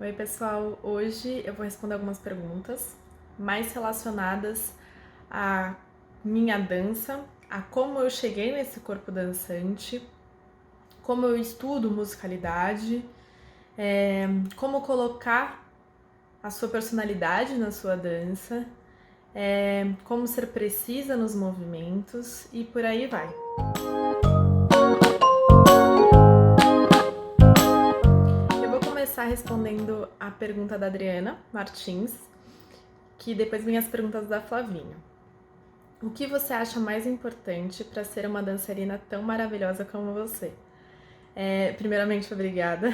Oi, pessoal. Hoje eu vou responder algumas perguntas mais relacionadas à minha dança, a como eu cheguei nesse corpo dançante, como eu estudo musicalidade, como colocar a sua personalidade na sua dança, como ser precisa nos movimentos e por aí vai. Eu vou começar respondendo a pergunta da Adriana Martins, que depois vem as perguntas da Flavinha. O que você acha mais importante para ser uma dançarina tão maravilhosa como você? Primeiramente, obrigada.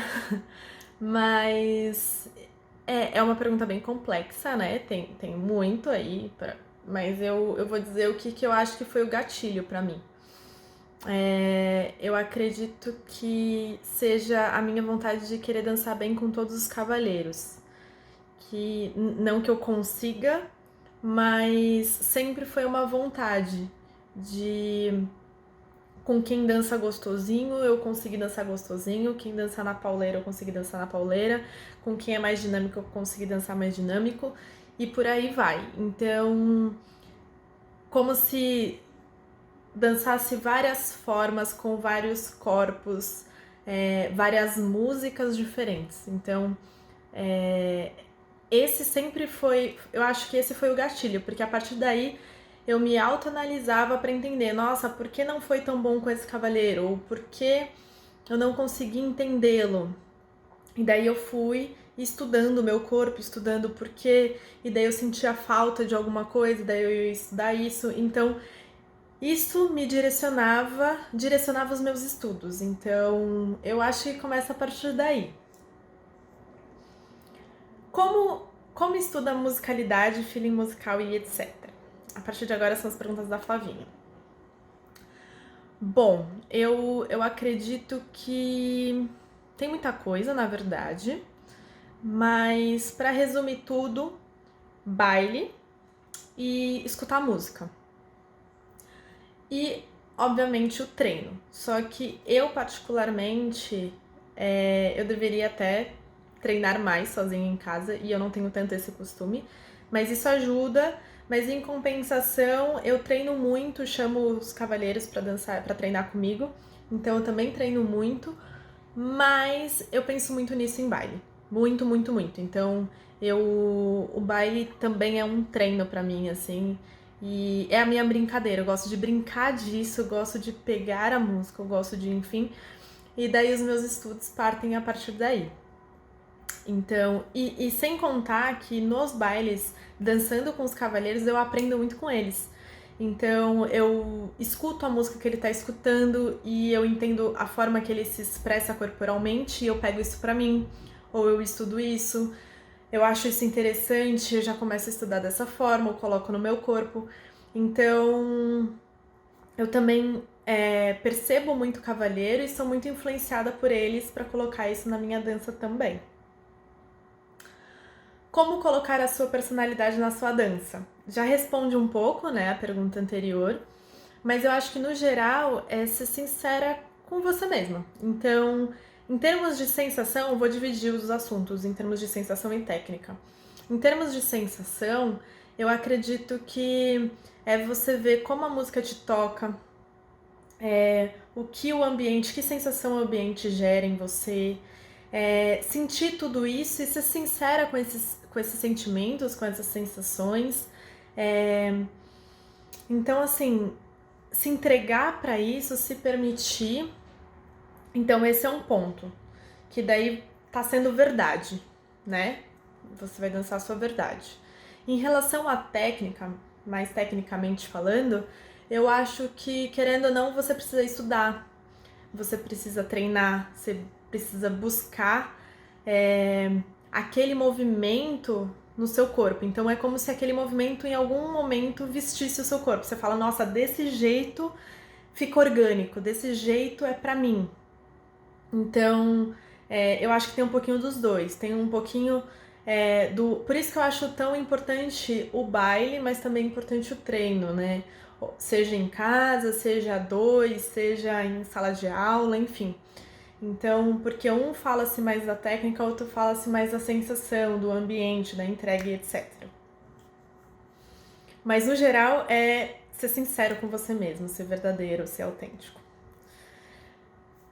Mas é uma pergunta bem complexa, né? Tem muito aí, mas eu vou dizer o que eu acho que foi o gatilho para mim. Eu acredito que seja a minha vontade de querer dançar bem com todos os cavalheiros. Não que eu consiga, mas sempre foi uma vontade de com quem dança gostosinho, eu consegui dançar gostosinho, quem dança na pauleira, eu consegui dançar na pauleira, com quem é mais dinâmico, eu consegui dançar mais dinâmico, e por aí vai. Então, como se dançasse várias formas, com vários corpos, várias músicas diferentes. Então, esse sempre foi, eu acho que esse foi o gatilho, porque a partir daí eu me autoanalisava para entender, nossa, por que não foi tão bom com esse cavaleiro? Ou por que eu não consegui entendê-lo? E daí eu fui estudando o meu corpo, estudando por quê, e daí eu sentia falta de alguma coisa, e daí eu ia estudar isso. Então, isso me direcionava os meus estudos. Então, eu acho que começa a partir daí. Como estuda musicalidade, feeling musical e etc. A partir de agora são as perguntas da Flavinha. Bom, eu acredito que tem muita coisa, na verdade, mas para resumir tudo, baile e escutar música. E, obviamente, o treino. Só que eu, particularmente, eu deveria até treinar mais sozinha em casa e eu não tenho tanto esse costume, mas isso ajuda. Mas em compensação, eu treino muito, chamo os cavalheiros para dançar, para treinar comigo. Então eu também treino muito, mas eu penso muito nisso em baile. Muito, muito, muito. Então, o baile também é um treino para mim, assim, e é a minha brincadeira. Eu gosto de brincar disso, eu gosto de pegar a música, eu gosto de, enfim, e daí os meus estudos partem a partir daí. Então, e sem contar que nos bailes, dançando com os cavalheiros, eu aprendo muito com eles. Então, eu escuto a música que ele tá escutando e eu entendo a forma que ele se expressa corporalmente e eu pego isso pra mim, ou eu estudo isso. Eu acho isso interessante, eu já começo a estudar dessa forma, eu coloco no meu corpo. Então, eu também percebo muito cavalheiro e sou muito influenciada por eles para colocar isso na minha dança também. Como colocar a sua personalidade na sua dança? Já responde um pouco, né, a pergunta anterior, mas eu acho que no geral é ser sincera com você mesma. Então, em termos de sensação, eu vou dividir os assuntos em termos de sensação e técnica. Em termos de sensação, eu acredito que é você ver como a música te toca, o que o ambiente, que sensação o ambiente gera em você, sentir tudo isso e ser sincera com esses sentimentos, com essas sensações. Então, assim, se entregar para isso, se permitir. Então, esse é um ponto, que daí tá sendo verdade, né? Você vai dançar a sua verdade. Em relação à técnica, mais tecnicamente falando, eu acho que, querendo ou não, você precisa estudar, você precisa treinar, você precisa buscar aquele movimento no seu corpo. Então é como se aquele movimento em algum momento vestisse o seu corpo. Você fala, nossa, desse jeito fica orgânico, desse jeito é pra mim. Então eu acho que tem um pouquinho dos dois. Tem um pouquinho Por isso que eu acho tão importante o baile, mas também importante o treino, né? Seja em casa, seja a dois, seja em sala de aula, enfim. Então, porque um fala-se mais da técnica, o outro fala-se mais da sensação, do ambiente, da entrega e etc. Mas no geral é ser sincero com você mesmo, ser verdadeiro, ser autêntico.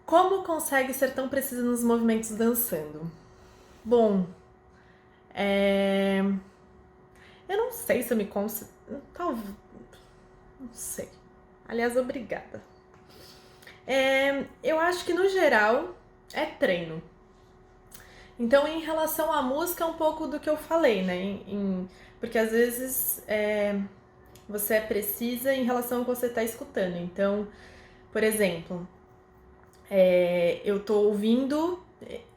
Como consegue ser tão preciso nos movimentos dançando? Bom, eu não sei se eu me considero. Talvez. Não sei. Aliás, obrigada. Eu acho que no geral é treino. Então, em relação à música, é um pouco do que eu falei, né? Porque às vezes você precisa em relação ao que você está escutando. Então, por exemplo, eu tô ouvindo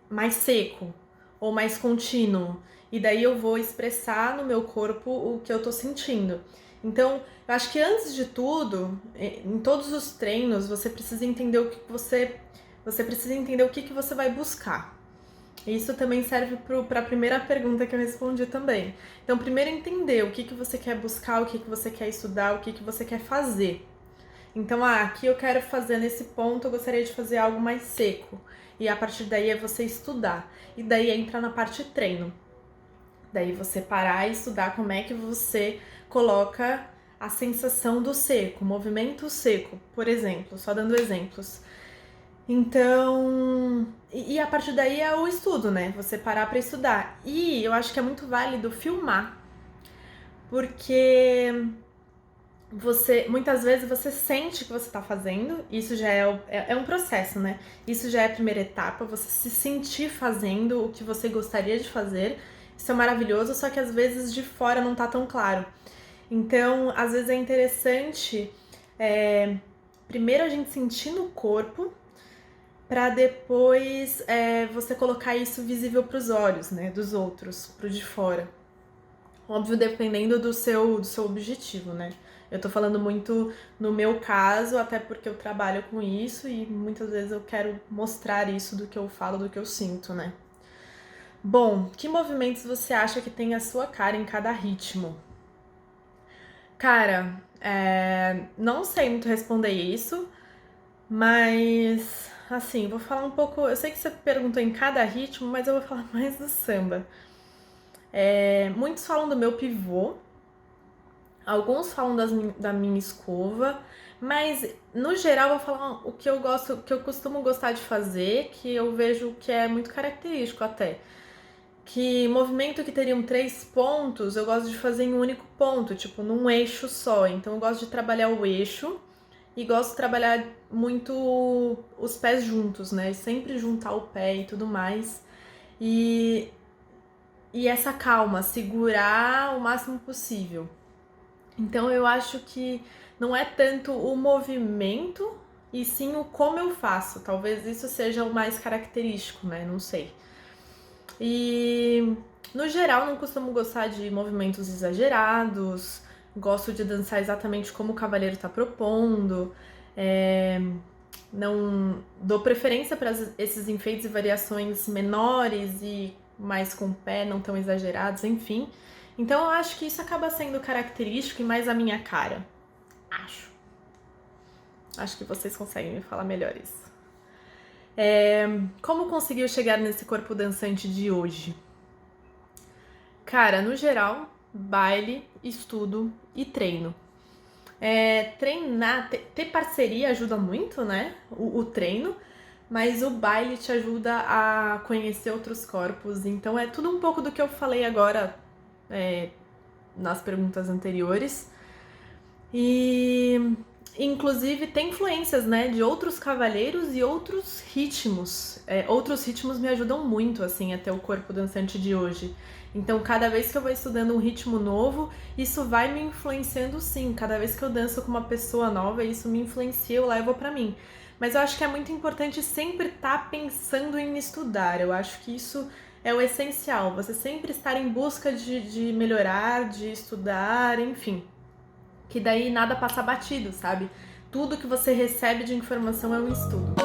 mais seco ou mais contínuo, e daí eu vou expressar no meu corpo o que eu tô sentindo. Então, eu acho que antes de tudo, em todos os treinos, você precisa entender o que você precisa entender o que você vai buscar. Isso também serve para a primeira pergunta que eu respondi também. Então, primeiro entender o que você quer buscar, o que você quer estudar, o que você quer fazer. Então, aqui eu quero fazer nesse ponto, eu gostaria de fazer algo mais seco. E a partir daí é você estudar. E daí entra na parte treino. Daí você parar e estudar como é que você coloca a sensação do seco, movimento seco, por exemplo, só dando exemplos. Então, e a partir daí é o estudo, né? Você parar para estudar. E eu acho que é muito válido filmar, porque muitas vezes você sente o que você tá fazendo, isso já é um processo, né? Isso já é a primeira etapa, você se sentir fazendo o que você gostaria de fazer. Isso é maravilhoso, só que às vezes de fora não tá tão claro. Então, às vezes é interessante primeiro a gente sentir no corpo, para depois você colocar isso visível para os olhos, né, dos outros, pro de fora. Óbvio, dependendo do seu objetivo, né? Eu tô falando muito no meu caso, até porque eu trabalho com isso e muitas vezes eu quero mostrar isso do que eu falo, do que eu sinto, né? Bom, que movimentos você acha que tem a sua cara em cada ritmo? Cara, não sei muito responder isso, mas assim, vou falar um pouco. Eu sei que você perguntou em cada ritmo, mas eu vou falar mais do samba. Muitos falam do meu pivô, alguns falam da minha escova, mas no geral eu vou falar o que eu gosto, o que eu costumo gostar de fazer, que eu vejo que é muito característico até. Que movimento que teriam 3 pontos, eu gosto de fazer em um único ponto, tipo num eixo só. Então eu gosto de trabalhar o eixo e gosto de trabalhar muito os pés juntos, né? Sempre juntar o pé e tudo mais. E essa calma, segurar o máximo possível. Então eu acho que não é tanto o movimento e sim o como eu faço. Talvez isso seja o mais característico, né? Não sei. E no geral não costumo gostar de movimentos exagerados, gosto de dançar exatamente como o cavaleiro está propondo, não dou preferência para esses enfeites e variações menores e mais com o pé, não tão exagerados, enfim. Então eu acho que isso acaba sendo característico e mais a minha cara. Acho que vocês conseguem me falar melhor isso. Como conseguiu chegar nesse corpo dançante de hoje? Cara, no geral, baile, estudo e treino. Treinar, ter parceria ajuda muito, né? O treino, mas o baile te ajuda a conhecer outros corpos. Então é tudo um pouco do que eu falei agora nas perguntas anteriores. E inclusive tem influências, né, de outros cavalheiros e outros ritmos. Outros ritmos me ajudam muito, assim, a ter o corpo dançante de hoje. Então, cada vez que eu vou estudando um ritmo novo, isso vai me influenciando sim. Cada vez que eu danço com uma pessoa nova, isso me influencia, eu levo pra mim. Mas eu acho que é muito importante sempre estar pensando em estudar. Eu acho que isso é o essencial. Você sempre estar em busca de melhorar, de estudar, enfim. Que daí nada passa batido, sabe? Tudo que você recebe de informação é um estudo.